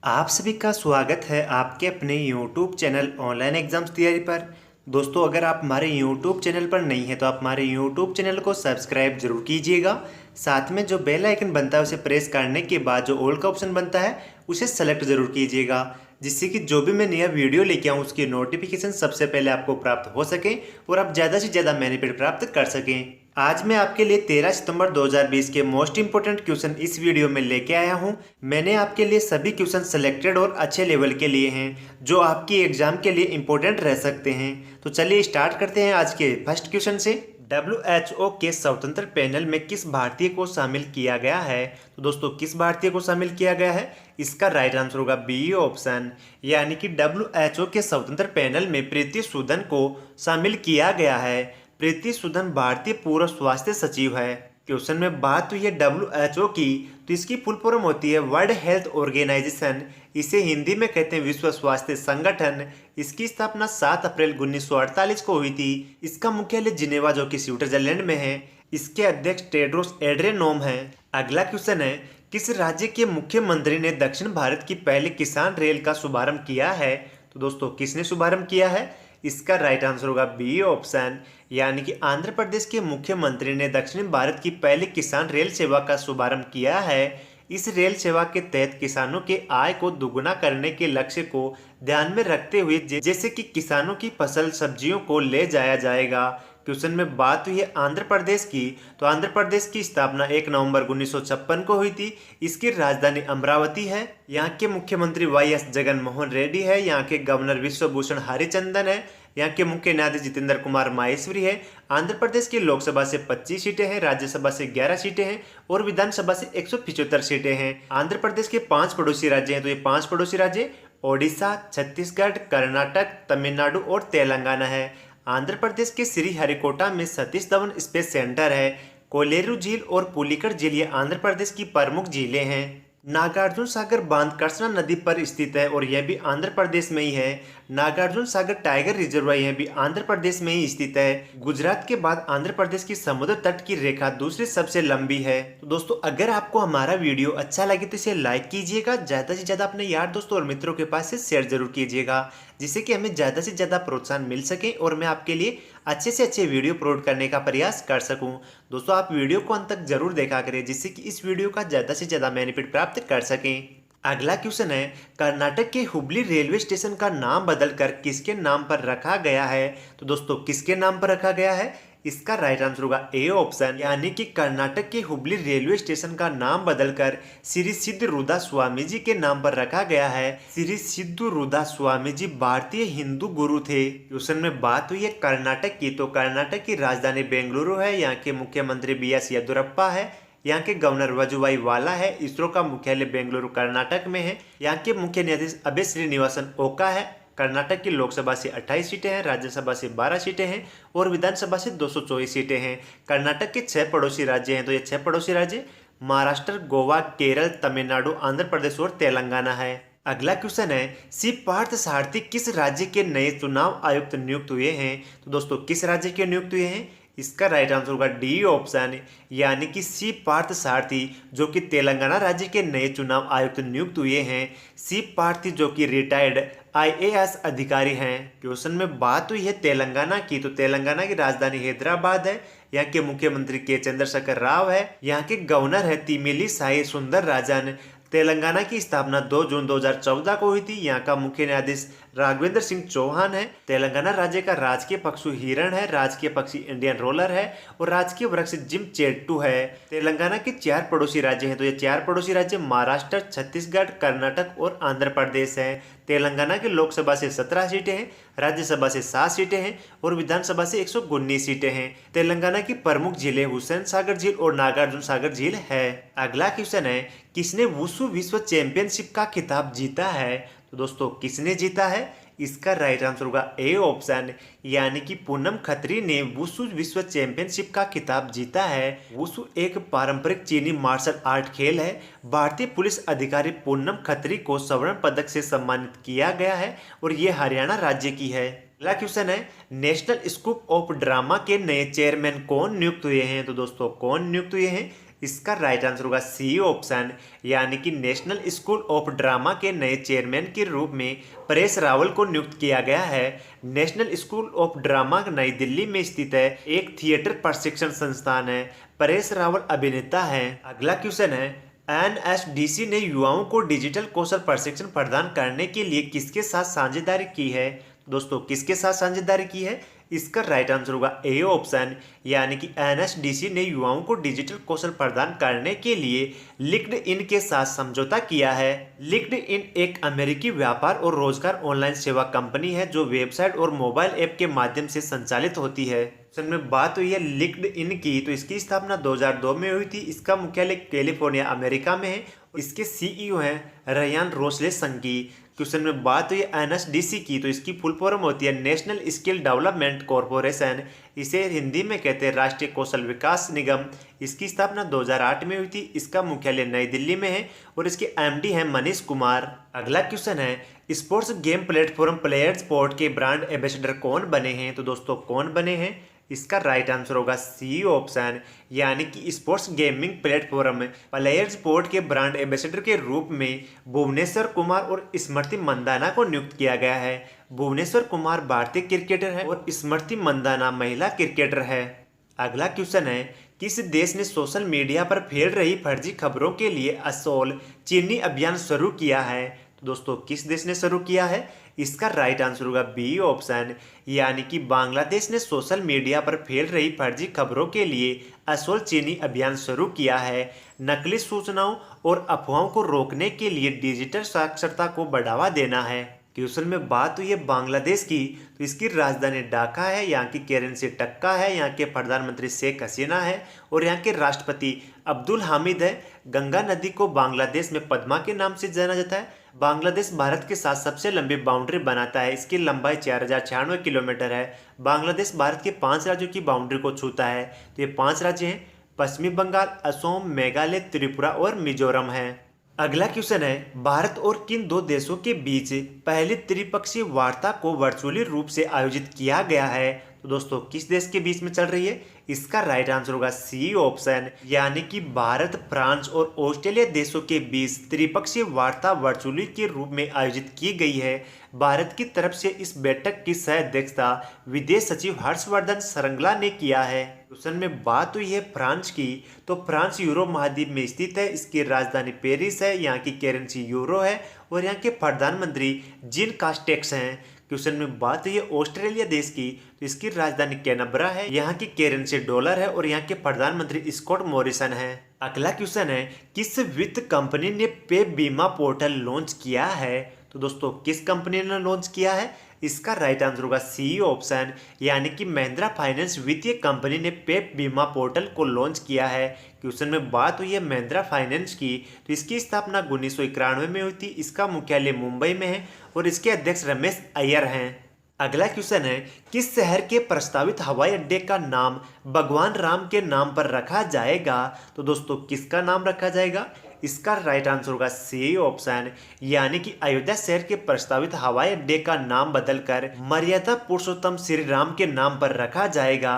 आप सभी का स्वागत है आपके अपने YouTube चैनल ऑनलाइन एग्जाम्स तैयारी पर। दोस्तों, अगर आप हमारे YouTube चैनल पर नहीं हैं तो आप हमारे YouTube चैनल को सब्सक्राइब जरूर कीजिएगा। साथ में जो बेल आइकन बनता है उसे प्रेस करने के बाद जो ऑल का ऑप्शन बनता है उसे सेलेक्ट जरूर कीजिएगा, जिससे कि जो भी मैं नया वीडियो लेके आऊँ उसकी नोटिफिकेशन सबसे पहले आपको प्राप्त हो सके और आप ज़्यादा से ज़्यादा बेनिफिट प्राप्त कर सकें। आज मैं आपके लिए 13 सितंबर 2020 के मोस्ट इंपोर्टेंट क्वेश्चन इस वीडियो में लेके आया हूं। मैंने आपके लिए सभी क्वेश्चन सिलेक्टेड और अच्छे लेवल के लिए हैं जो आपकी एग्जाम के लिए इंपॉर्टेंट रह सकते हैं। तो चलिए स्टार्ट करते हैं आज के फर्स्ट क्वेश्चन से। WHO के स्वतंत्र पैनल में किस भारतीय को शामिल किया गया है? तो दोस्तों, किस भारतीय को शामिल किया गया है? इसका राइट आंसर होगा बी ऑप्शन, यानी कि WHO के स्वतंत्र पैनल में प्रीति सूदन को शामिल किया गया है। प्रीति सूदन भारतीय पूर्व स्वास्थ्य सचिव है। क्वेश्चन में बात हुई है WHO की, तो इसकी फुल फॉर्म होती है वर्ल्ड हेल्थ ऑर्गेनाइजेशन। इसे हिंदी में कहते हैं विश्व स्वास्थ्य संगठन। इसकी स्थापना 7 अप्रैल 1948 को हुई थी। इसका मुख्यालय जिनेवा जो कि स्विट्जरलैंड में है। इसके अध्यक्ष टेड्रोस एड्रेनोम है। अगला क्वेश्चन है, किस राज्य के मुख्यमंत्री ने दक्षिण भारत की पहली किसान रेल का शुभारंभ किया है? तो दोस्तों, किसने शुभारंभ किया है? इसका राइट आंसर होगा बी ऑप्शन, यानी कि आंध्र प्रदेश के मुख्यमंत्री ने दक्षिण भारत की पहली किसान रेल सेवा का शुभारंभ किया है। इस रेल सेवा के तहत किसानों के आय को दुगुना करने के लक्ष्य को ध्यान में रखते हुए जैसे कि किसानों की फसल सब्जियों को ले जाया जाएगा। क्वेश्चन में बात हुई है आंध्र प्रदेश की, तो आंध्र प्रदेश की स्थापना 1 नवंबर 1956 को हुई थी। इसकी राजधानी अमरावती है। यहाँ के मुख्यमंत्री YS जगनमोहन रेड्डी है। यहाँ के गवर्नर विश्वभूषण हरिचंदन है। यहाँ के मुख्य न्यायाधीश जितेंद्र कुमार माहेश्वरी है। आंध्र प्रदेश की लोकसभा से 25 सीटें हैं, राज्यसभा से 11 सीटें हैं और विधानसभा से 175 सीटें हैं। आंध्र प्रदेश के 5 पड़ोसी राज्य हैं, तो ये 5 पड़ोसी राज्य ओडिशा, छत्तीसगढ़, कर्नाटक, तमिलनाडु और तेलंगाना है। आंध्र प्रदेश के श्रीहरिकोटा में सतीश धवन स्पेस सेंटर है। कोलेरू झील और पुलिकर झील ये आंध्र प्रदेश की प्रमुख झीलें हैं। नागार्जुन सागर बांध कृष्णा नदी पर स्थित है और यह भी आंध्र प्रदेश में ही है। नागार्जुन सागर टाइगर रिजर्व यह भी आंध्र प्रदेश में ही स्थित है। गुजरात के बाद आंध्र प्रदेश की समुद्र तट की रेखा दूसरी सबसे लंबी है। तो दोस्तों, अगर आपको हमारा वीडियो अच्छा लगे तो इसे लाइक कीजिएगा, ज्यादा से ज्यादा अपने यार दोस्तों और मित्रों के पास से शेयर जरूर कीजिएगा, जिससे कि हमें ज्यादा से ज्यादा प्रोत्साहन मिल सके और मैं आपके लिए अच्छे से अच्छे वीडियो अपलोड करने का प्रयास कर सकूं। दोस्तों, आप वीडियो को अंत तक जरूर देखा करें, जिससे कि इस वीडियो का ज्यादा से ज्यादा बेनिफिट प्राप्त कर सकें। अगला क्वेश्चन है, कर्नाटक के हुबली रेलवे स्टेशन का नाम बदलकर किसके नाम पर रखा गया है? तो दोस्तों, किसके नाम पर रखा गया है? इसका राइट आंसर होगा ए ऑप्शन, यानी कि कर्नाटक के हुबली रेलवे स्टेशन का नाम बदलकर श्री सिद्ध रूदा स्वामी जी के नाम पर रखा गया है। श्री सिद्ध रूदा स्वामी जी भारतीय हिंदू गुरु थे। क्वेश्चन में बात हुई है कर्नाटक की, तो कर्नाटक की राजधानी बेंगलुरु है। यहाँ के मुख्यमंत्री BS येदुरप्पा है। यहाँ के गवर्नर वजुभाई वाला है। इसरो का मुख्यालय बेंगलुरु कर्नाटक में है। यहाँ के मुख्य न्यायाधीश अभय श्रीनिवासन ओका है। कर्नाटक की लोकसभा से 28 सीटें हैं, राज्यसभा से 12 सीटें हैं और विधानसभा से 224 सीटें हैं। कर्नाटक के 6 पड़ोसी राज्य हैं, तो ये 6 पड़ोसी राज्य महाराष्ट्र, गोवा, केरल, तमिलनाडु, आंध्र प्रदेश और तेलंगाना है। अगला क्वेश्चन है, सी पार्थ सारथी किस राज्य के नए चुनाव आयुक्त नियुक्त हुए हैं? तो दोस्तों, किस राज्य के नियुक्त हुए हैं? इसका राइट आंसर होगा डी ऑप्शन, यानी कि सी पार्थ सारथी जो कि तेलंगाना राज्य के नए चुनाव आयुक्त नियुक्त हुए हैं। सी पार्थी जो कि रिटायर्ड IAS अधिकारी हैं। क्वेश्चन में बात हुई है तेलंगाना की, तो तेलंगाना की राजधानी हैदराबाद है। यहाँ के मुख्यमंत्री के चंद्रशेखर राव है। यहाँ के गवर्नर है तिमिली साई सुंदर राजन। तेलंगाना की स्थापना 2 जून 2014 को हुई थी। यहाँ का मुख्य न्यायाधीश राघवेंद्र सिंह चौहान है। तेलंगाना राज्य का राजकीय पशु हिरण है, राजकीय पक्षी इंडियन रोलर है और राजकीय वृक्ष जिम चेट्टू है। तेलंगाना के 4 पड़ोसी राज्य हैं, तो ये 4 पड़ोसी राज्य महाराष्ट्र, छत्तीसगढ़, कर्नाटक और आंध्र प्रदेश है। तेलंगाना की लोकसभा से 17 सीटें हैं, राज्यसभा से 7 सीटें हैं और विधानसभा से 119 सीटें हैं। तेलंगाना की प्रमुख झीलें हुसैन सागर झील और नागार्जुन सागर झील है। अगला क्वेश्चन है, किसने वुशु विश्व चैंपियनशिप का खिताब जीता है? तो दोस्तों, किसने जीता है? इसका राइट आंसर होगा ए ऑप्शन, यानी कि पूनम खत्री ने वुशु विश्व चैंपियनशिप का खिताब जीता है। वुशु एक पारंपरिक चीनी मार्शल आर्ट खेल है। भारतीय पुलिस अधिकारी पूनम खत्री को स्वर्ण पदक से सम्मानित किया गया है और ये हरियाणा राज्य की है। अगला क्वेश्चन है, नेशनल स्कूल ऑफ ड्रामा के नए चेयरमैन कौन नियुक्त हुए हैं? तो दोस्तों, कौन नियुक्त हुए हैं? इसका राइट आंसर होगा सी ऑप्शन, यानी कि नेशनल स्कूल ऑफ ड्रामा के नए चेयरमैन के रूप में परेश रावल को नियुक्त किया गया है। नेशनल स्कूल ऑफ ड्रामा नई दिल्ली में स्थित है, एक थिएटर प्रशिक्षण संस्थान है। परेश रावल अभिनेता हैं। अगला क्वेश्चन है, एनएसडीसी ने युवाओं को डिजिटल कौशल प्रशिक्षण प्रदान करने के लिए किसके साथ साझेदारी की है? दोस्तों किसके साथ साझेदारी की है? इसका राइट आंसर होगा ए ऑप्शन, यानी कि एनएसडीसी ने युवाओं को डिजिटल कौशल प्रदान करने के लिए लिंक्डइन के साथ समझौता किया है। लिंक्डइन एक अमेरिकी व्यापार और रोजगार ऑनलाइन सेवा कंपनी है जो वेबसाइट और मोबाइल ऐप के माध्यम से संचालित होती है। में बात हुई है लिंक्डइन की, तो इसकी स्थापना 2002 में हुई थी। इसका मुख्यालय कैलिफोर्निया अमेरिका में है। इसके सीईओ हैं रयान रोस्लेसंकी। क्वेश्चन में बात हुई एनएसडीसी की, तो इसकी फुल फॉर्म होती है नेशनल स्किल डेवलपमेंट कॉरपोरेशन। इसे हिंदी में कहते हैं राष्ट्रीय कौशल विकास निगम। इसकी स्थापना 2008 में हुई थी। इसका मुख्यालय नई दिल्ली में है और इसके एमडी हैं मनीष कुमार। अगला क्वेश्चन है, sports game platform players sport के ब्रांड एम्बेसडर कौन बने हैं? तो दोस्तों कौन बने हैं? इसका राइट आंसर होगा सी ऑप्शन, यानी कि sports gaming platform player sport के ब्रांड एम्बेसडर के रूप में भुवनेश्वर कुमार और स्मृति मंदाना को नियुक्त किया गया है। भुवनेश्वर कुमार भारतीय क्रिकेटर है और स्मृति मंदाना महिला क्रिकेटर है। अगला क्वेश्चन है, किस देश ने सोशल मीडिया पर फैल रही फर्जी खबरों के लिए असोल चीनी अभियान शुरू किया है? तो दोस्तों किस देश ने शुरू किया है? इसका राइट आंसर होगा बी ऑप्शन, यानी कि बांग्लादेश ने सोशल मीडिया पर फैल रही फर्जी खबरों के लिए असोल चीनी अभियान शुरू किया है। नकली सूचनाओं और अफवाहों को रोकने के लिए डिजिटल साक्षरता को बढ़ावा देना है। क्वेश्चन में बात हुई है बांग्लादेश की, तो इसकी राजधानी ढाका है, यहाँ की करेंसी टक्का है, यहाँ के प्रधानमंत्री शेख हसीना है और यहाँ के राष्ट्रपति अब्दुल हामिद है। गंगा नदी को बांग्लादेश में पद्मा के नाम से जाना जाता है। बांग्लादेश भारत के साथ सबसे लंबी बाउंड्री बनाता है। इसकी लंबाई 4096 किलोमीटर है। बांग्लादेश भारत के 5 राज्यों की बाउंड्री को छूता है। तो ये 5 राज्य हैं, पश्चिमी बंगाल, असम, मेघालय, त्रिपुरा और मिजोरम है। अगला क्वेश्चन है, भारत और किन दो देशों के बीच पहली त्रिपक्षीय वार्ता को वर्चुअली रूप से आयोजित किया गया है? तो दोस्तों किस देश के बीच में चल रही है? इसका राइट आंसर होगा सी ऑप्शन, यानी कि भारत, फ्रांस और ऑस्ट्रेलिया देशों के बीच त्रिपक्षीय वार्ता वर्चुअली के रूप में आयोजित की गई है। भारत की तरफ से इस बैठक की सह अध्यक्षता विदेश सचिव हर्षवर्धन श्रृंगला ने किया है। क्वेश्चन में बात हुई है फ्रांस की, तो फ्रांस यूरोप महाद्वीप में स्थित है। इसकी राजधानी पेरिस है, यहाँ की करेंसी यूरो है और यहाँ के प्रधानमंत्री जीन कास्टेक्स हैं। क्वेश्चन में बात हुई है ऑस्ट्रेलिया देश की, तो इसकी राजधानी कैनबरा है, यहाँ की करेंसी डॉलर है और यहाँ के प्रधानमंत्री स्कॉट मॉरिसन है। अगला क्वेश्चन है, किस वित्त कंपनी ने पे बीमा पोर्टल लॉन्च किया है? तो दोस्तों किस कंपनी ने लॉन्च किया है? इसका राइट आंसर होगा सी ऑप्शन, यानी कि महिंद्रा फाइनेंस वित्तीय कंपनी ने पे बीमा पोर्टल को लॉन्च किया है। क्वेश्चन में बात हुई है महिंद्रा फाइनेंस की, तो इसकी स्थापना 1991 में हुई थी। इसका मुख्यालय मुंबई में है और इसके अध्यक्ष रमेश अय्यर हैं। अगला क्वेश्चन है, किस शहर के प्रस्तावित हवाई अड्डे का नाम भगवान राम के नाम पर रखा जाएगा? तो दोस्तों किसका नाम रखा जाएगा? इसका राइट आंसर होगा सी ऑप्शन, यानी कि अयोध्या शहर के प्रस्तावित हवाई अड्डे का नाम बदलकर मर्यादा पुरुषोत्तम श्री राम के नाम पर रखा जाएगा।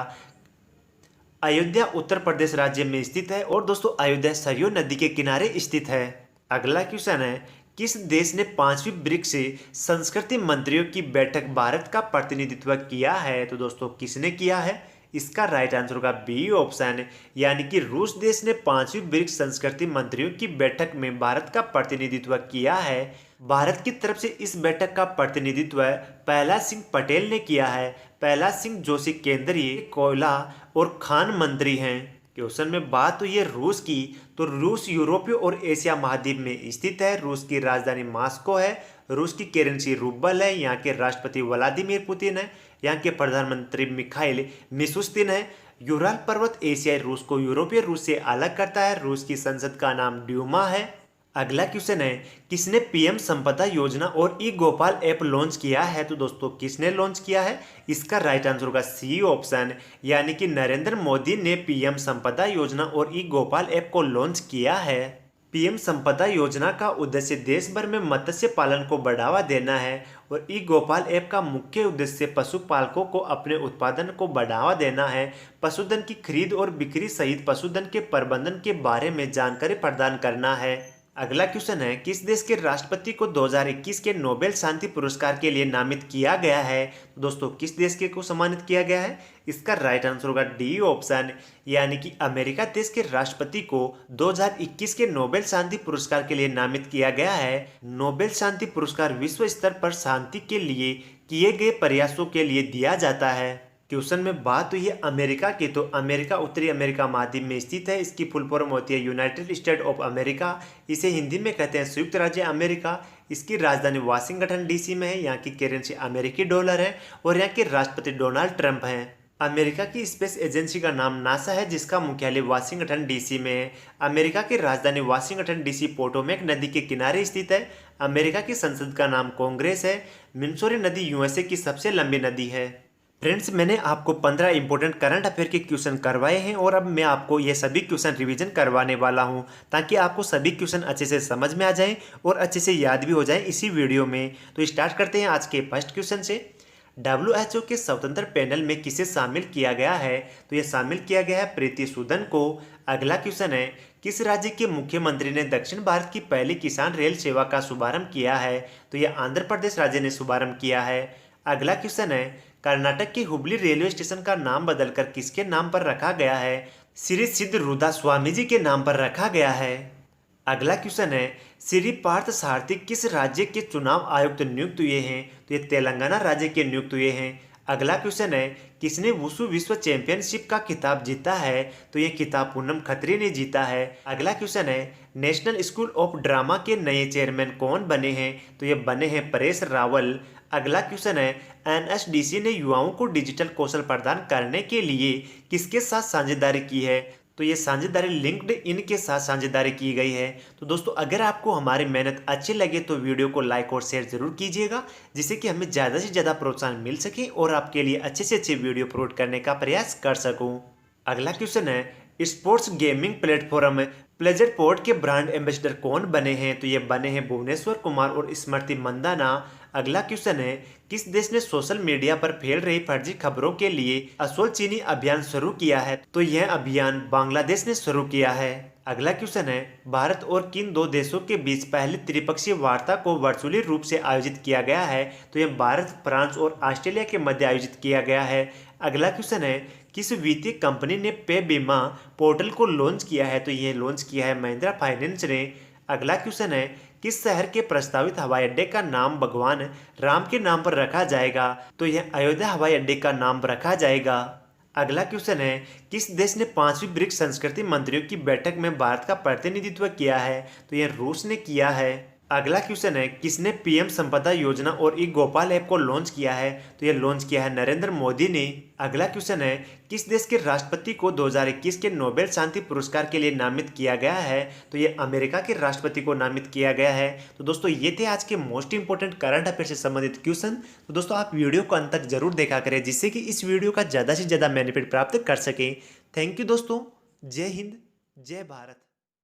अयोध्या उत्तर प्रदेश राज्य में स्थित है और दोस्तों अयोध्या सरयू नदी के किनारे स्थित है। अगला क्वेश्चन है, किस देश ने 5वीं ब्रिक्स संस्कृति मंत्रियों की बैठक भारत का प्रतिनिधित्व किया है? तो दोस्तों किसने किया है? इसका राइट आंसर होगा बी ऑप्शन, यानी कि रूस देश ने 5वीं ब्रिक्स संस्कृति मंत्रियों की बैठक में भारत का प्रतिनिधित्व किया है। भारत की तरफ से इस बैठक का प्रतिनिधित्व प्रहलाद सिंह पटेल ने किया है। प्रहलाद सिंह जोशी केंद्रीय कोयला और खान मंत्री हैं। क्वेश्चन में बात हुई है रूस की, तो रूस यूरोपीय और एशिया महाद्वीप में स्थित है। रूस की राजधानी मॉस्को है। रूस की करेंसी रूबल है। यहाँ के राष्ट्रपति व्लादिमीर पुतिन है। यहाँ के प्रधानमंत्री मिखाइल मिशुस्तिन है। यूराल पर्वत एशियाई रूस को यूरोपीय रूस से अलग करता है। रूस की संसद का नाम ड्यूमा है। अगला क्वेश्चन है, किसने पीएम संपदा योजना और ई गोपाल ऐप लॉन्च किया है? तो दोस्तों किसने लॉन्च किया है? इसका राइट आंसर होगा सी ऑप्शन, यानी कि नरेंद्र मोदी ने पीएम संपदा योजना और ई गोपाल ऐप को लॉन्च किया है। पीएम संपदा योजना का उद्देश्य देश भर में मत्स्य पालन को बढ़ावा देना है और ई गोपाल ऐप का मुख्य उद्देश्य पशुपालकों को अपने उत्पादन को बढ़ावा देना है। पशुधन की खरीद और बिक्री सहित पशुधन के प्रबंधन के बारे में जानकारी प्रदान करना है। अगला क्वेश्चन है, किस देश के राष्ट्रपति को 2021 के नोबेल शांति पुरस्कार के लिए नामित किया गया है? तो दोस्तों किस देश के को सम्मानित किया गया है? इसका राइट आंसर होगा डी ऑप्शन, यानी कि अमेरिका देश के राष्ट्रपति को 2021 के नोबेल शांति पुरस्कार के लिए नामित किया गया है। नोबेल शांति पुरस्कार विश्व स्तर पर शांति के लिए किए गए प्रयासों के लिए दिया जाता है। क्वेश्चन में बात हुई है अमेरिका की, तो अमेरिका उत्तरी अमेरिका महाद्वीप में स्थित है। इसकी फुल फॉर्म होती है यूनाइटेड स्टेट ऑफ अमेरिका। इसे हिंदी में कहते हैं संयुक्त राज्य अमेरिका। इसकी राजधानी वाशिंगटन डीसी में है। यहाँ की करेंसी अमेरिकी डॉलर है और यहाँ के राष्ट्रपति डोनाल्ड ट्रंप हैं। अमेरिका की स्पेस एजेंसी का नाम नासा है, जिसका मुख्यालय वाशिंगटन डीसी में है। अमेरिका की राजधानी वाशिंगटन डीसी पोटोमेक नदी के किनारे स्थित है। अमेरिका की संसद का नाम कांग्रेस है। मिसौरी नदी यूएसए की सबसे लंबी नदी है। फ्रेंड्स, मैंने आपको 15 इंपॉर्टेंट करंट अफेयर के क्वेश्चन करवाए हैं और अब मैं आपको ये सभी क्वेश्चन रिवीजन करवाने वाला हूं, ताकि आपको सभी क्वेश्चन अच्छे से समझ में आ जाएं और अच्छे से याद भी हो जाएं इसी वीडियो में। तो स्टार्ट करते हैं आज के फर्स्ट क्वेश्चन से। WHO के स्वतंत्र पैनल में किसे शामिल किया गया है? तो ये शामिल किया गया है प्रीति सूदन को। अगला क्वेश्चन है, किस राज्य के मुख्यमंत्री ने दक्षिण भारत की पहली किसान रेल सेवा का शुभारंभ किया है? तो ये आंध्र प्रदेश राज्य ने शुभारंभ किया है। अगला क्वेश्चन है, कर्नाटक के हुबली रेलवे स्टेशन का नाम बदलकर किसके नाम पर रखा गया है? श्री सिद्ध रूदा स्वामी जी के नाम पर रखा गया है। अगला क्वेश्चन है, श्री पार्थ सारथी किस राज्य के चुनाव आयुक्त नियुक्त हुए हैं? तो ये तेलंगाना राज्य के नियुक्त हुए हैं। अगला क्वेश्चन है, किसने वुशु विश्व चैंपियनशिप का खिताब जीता है? तो ये खिताब पूनम खत्री ने जीता है। अगला क्वेश्चन है, नेशनल स्कूल ऑफ ड्रामा के नए चेयरमैन कौन बने हैं? तो ये बने हैं परेश रावल। अगला क्वेश्चन है, NSDC ने युवाओं को डिजिटल कौशल प्रदान करने के लिए किसके साथ साझेदारी की है? तो ये साझेदारी लिंक्डइन के साथ साझेदारी की गई है। तो दोस्तों, अगर आपको हमारी मेहनत अच्छी लगे तो वीडियो को लाइक और शेयर जरूर कीजिएगा, जिससे कि हमें ज़्यादा से ज़्यादा प्रोत्साहन मिल सके और आपके लिए अच्छे से अच्छे वीडियो अपलोड करने का प्रयास कर सकूँ। अगला क्वेश्चन है, sports gaming platform pleasure port के ब्रांड एम्बेसडर कौन बने हैं? तो ये बने हैं भुवनेश्वर कुमार और स्मृति मंदाना। अगला क्वेश्चन है, किस देश ने सोशल मीडिया पर फैल रही फर्जी खबरों के लिए असोल चीनी अभियान शुरू किया है? तो यह अभियान बांग्लादेश ने शुरू किया है। अगला क्वेश्चन है, भारत और किन दो देशों के बीच पहली त्रिपक्षीय वार्ता को वर्चुअली रूप से आयोजित किया गया है? तो यह भारत, फ्रांस और ऑस्ट्रेलिया के मध्य आयोजित किया गया है। अगला क्वेश्चन है, किस वित्तीय कंपनी ने पे बीमा पोर्टल को लॉन्च किया है? तो ये लॉन्च किया है महिंद्रा फाइनेंस ने। अगला क्वेश्चन है, किस शहर के प्रस्तावित हवाई अड्डे का नाम भगवान राम के नाम पर रखा जाएगा? तो यह अयोध्या हवाई अड्डे का नाम रखा जाएगा। अगला क्वेश्चन है, किस देश ने 5वीं ब्रिक्स संस्कृति मंत्रियों की बैठक में भारत का प्रतिनिधित्व किया है? तो यह रूस ने किया है। अगला क्वेश्चन है, किसने पीएम संपदा योजना और ई गोपाल ऐप को लॉन्च किया है? तो यह लॉन्च किया है नरेंद्र मोदी ने। अगला क्वेश्चन है, किस देश के राष्ट्रपति को 2021 के नोबेल शांति पुरस्कार के लिए नामित किया गया है? तो ये अमेरिका के राष्ट्रपति को नामित किया गया है। तो दोस्तों, ये थे आज के मोस्ट इंपोर्टेंट करंट अफेयर से संबंधित क्वेश्चन। तो दोस्तों, आप वीडियो को अंत तक जरूर देखा करें, जिससे कि इस वीडियो का ज़्यादा से ज़्यादा बेनिफिट प्राप्त कर सकें। थैंक यू दोस्तों। जय हिंद, जय भारत।